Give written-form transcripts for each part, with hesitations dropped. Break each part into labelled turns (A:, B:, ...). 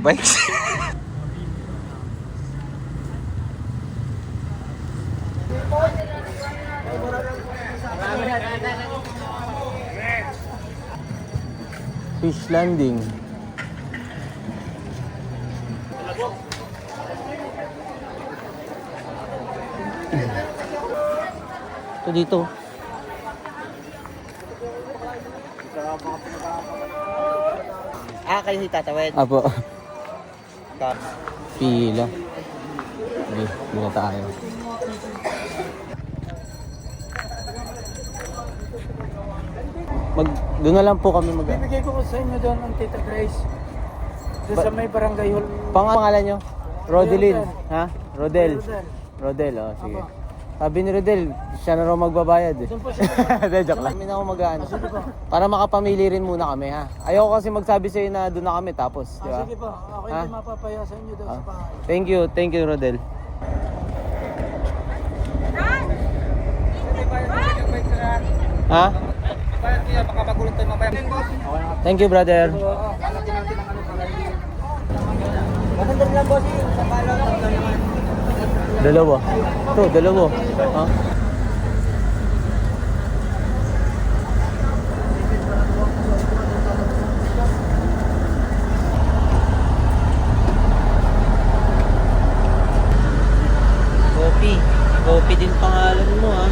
A: Bikes. Fish landing. Ito dito.
B: Kayo si Tatawid.
A: Apo. Pila. Hindi, hindi na tayo. Doon na lang po kami mag...
C: Bibigay ko sa inyo doon ang Tita Grace. Doon sa may barangay hall.
A: Pangalan nyo? Rodelyn.
C: Rodel.
A: Ha? Rodel.
C: Rodel.
A: Rodel, oh, sige. Sabi ni Rodel, siya na raw magbabayad eh.
C: Doon po siya.
A: Hindi, joke lang. Kami na ako mag-ano. Para makapamili rin muna kami, ha? Ayoko kasi magsabi sa'yo na doon na kami tapos, di ba?
C: Sige po, ako
A: Ha?
C: hindi mapapaya sa inyo doon sa bahay.
A: Thank you, Rodel. Ha? Thank you, brother.
B: Magandang lang boss sa palo.
A: Dalawa. Ito, dalawa. Ha?
B: Kopi. Kopi din pangalan mo ha.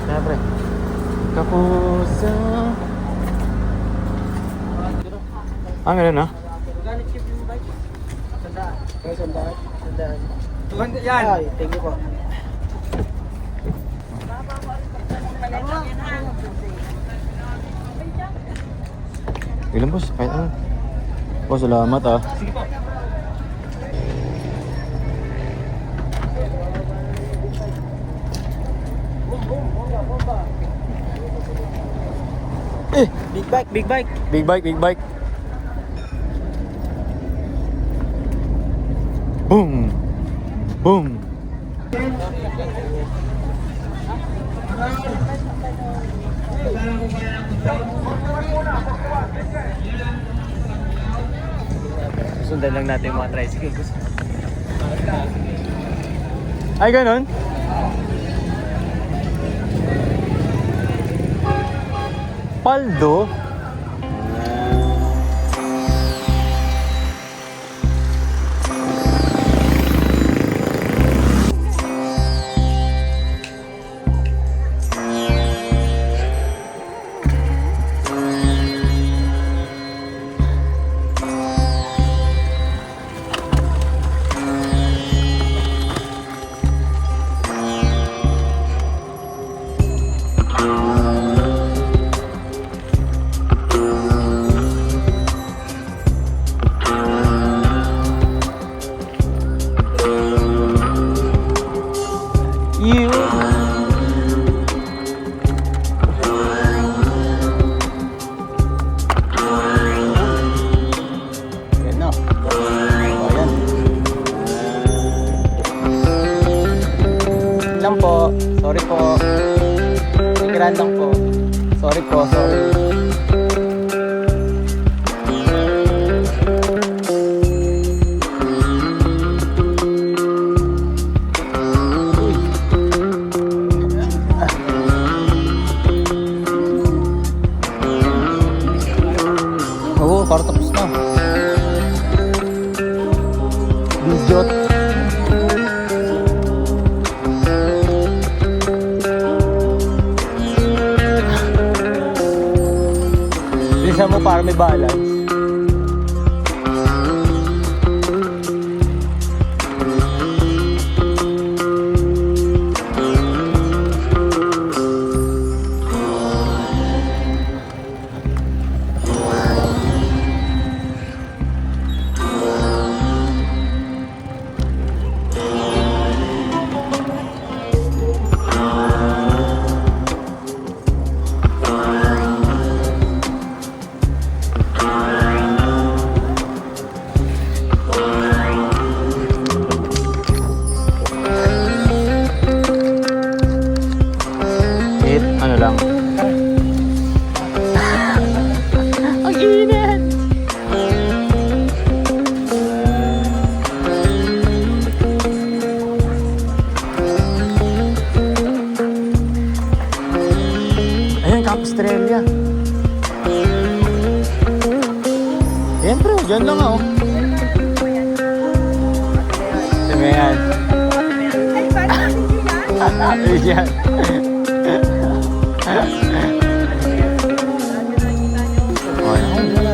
A: Siyempre. Kapusa. Ganun na?
C: Organic chip yung bike. Sandaan. Okay, sandaan. Sandaan.
B: Yan.
C: Ay, thank you po.
A: Ilan boss? Kahit ano. Boss, salamat ah.
B: Big bike, big bike.
A: Big bike, big bike. Boom! Boom! Sundan lang natin yung mga tricycles. Ay, ganun? Paldo? You. Yan na. Ayan. Lang po. Sorry po. Grand lang po. Sorry po, sorry. Oo, para tapos na. Bidyot. Bilisan mo para may balance.
D: Ano lang? Ang init! Ayun, Camp Estrella. Siyempre, dyan lang ako. Sige yan. Yan.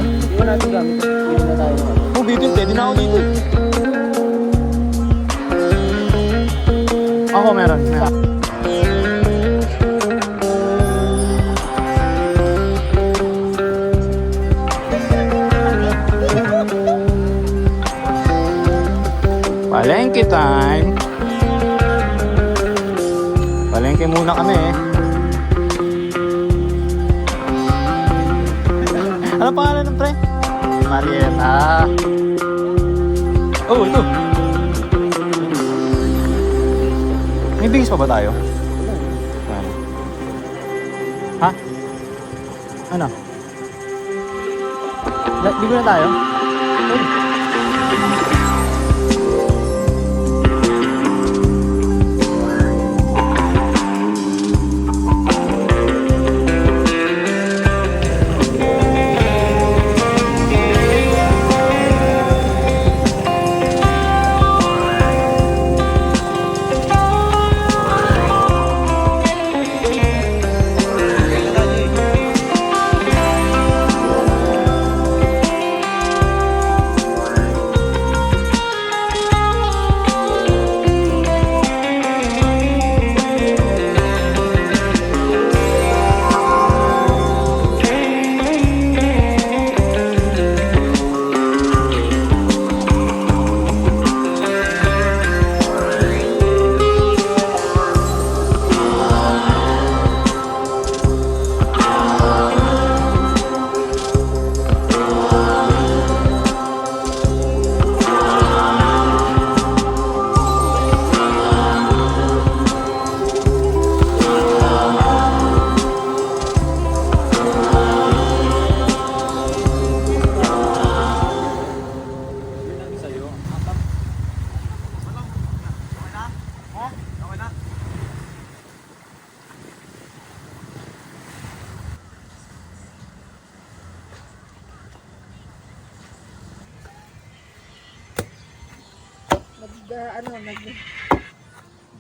A: Hindi ko natin gamit. Hindi na tayo.
D: Oh, bitin, pwede na ako dito. Ako meron. Palengke time. Palengke muna kami eh. Ano pangalan ng pre? Marieta. Oh, ito. May bigis pa ba tayo? Ano? Ha? Ano? Ligo na tayo?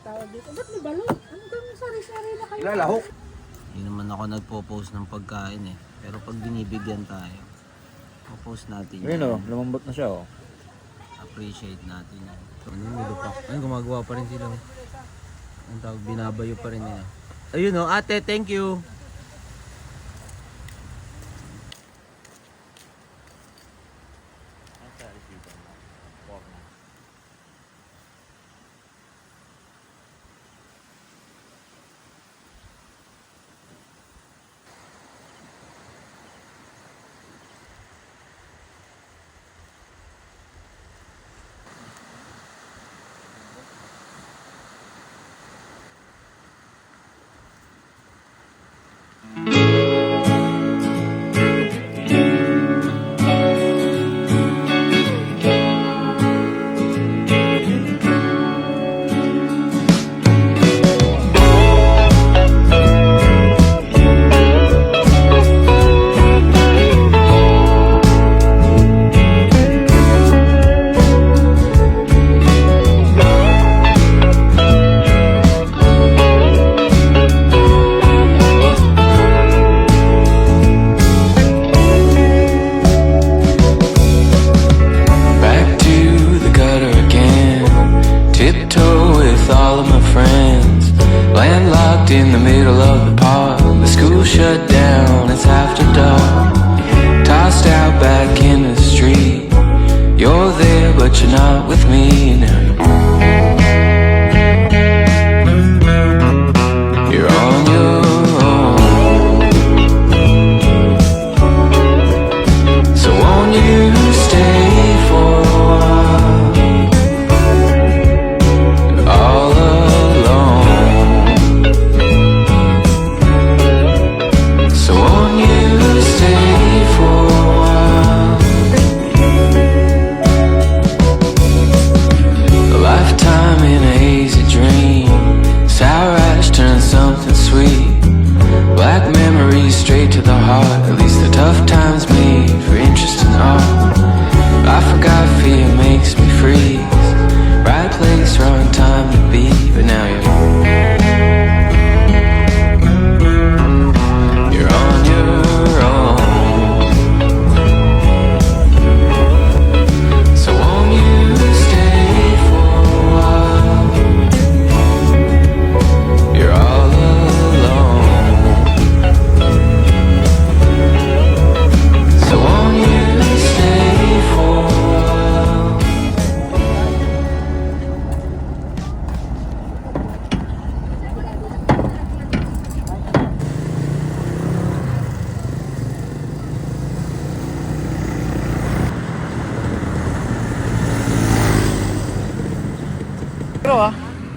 C: Tawag dito. Ba't may balon? Ano ba yung sari-sari na kayo?
A: Lalahok.
B: Hindi naman ako nagpo-post ng pagkain eh. Pero pag binibigyan tayo, po-post natin
D: Ayun o, lumambot na siya o.
B: Appreciate natin yan. Ano yung nilo pa? Ayun, gumagawa pa rin sila. Ang tawag, binabayo pa rin nila. Ayun o, ate, thank you.
E: In the middle of the park, the school shut down, it's after dark. Tossed out back in the street, you're there but you're not with me now. You're on your own. So won't you stay for a while? All alone.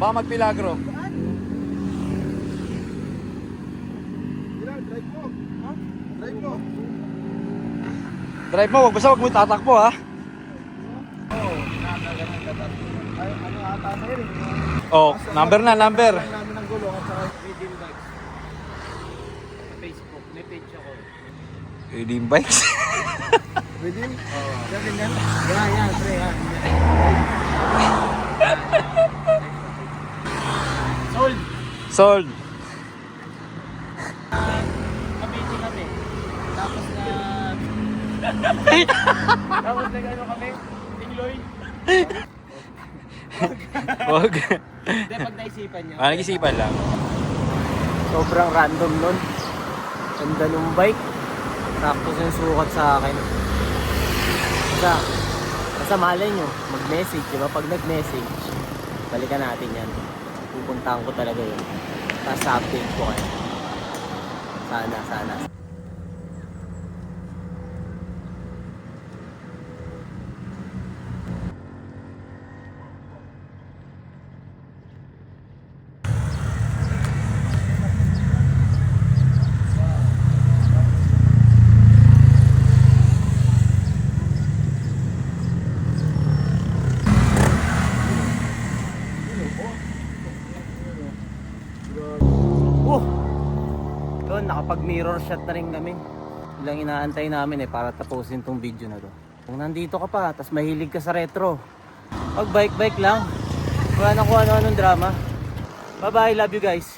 F: Baka magpilagro. Drive mo, wag basta wag mo tatakbo ha. Oh, number na, number.
A: namin ng gulong at saka Redeem Bikes. Facebook, may page ako.
F: Redeem bikes.
A: Redeem? Oo. Yan, pre, yan. Sold!
F: Sold.
A: Kabiti kami. Tapos nag-ano kami? Tingloy.
F: Wag.
A: Hindi, pag naisipan niya.
F: Nag-isipan lang.
A: Sobrang random nun. Ganda nung bike. Tapos yung sukat sa akin. Basta malay nyo, mag-message, diba? Pag nag-message, balikan natin yan. Pupuntahan ko talaga yun. Tapos update ko kayo. Sana. Doon, nakapag-mirror shot na rin kami. Ilang inaantay namin para tapusin tong video na to. Kung nandito ka pa, tas mahilig ka sa retro, pag bike lang, wala na kung ano-anong drama. Bye-bye, love you guys.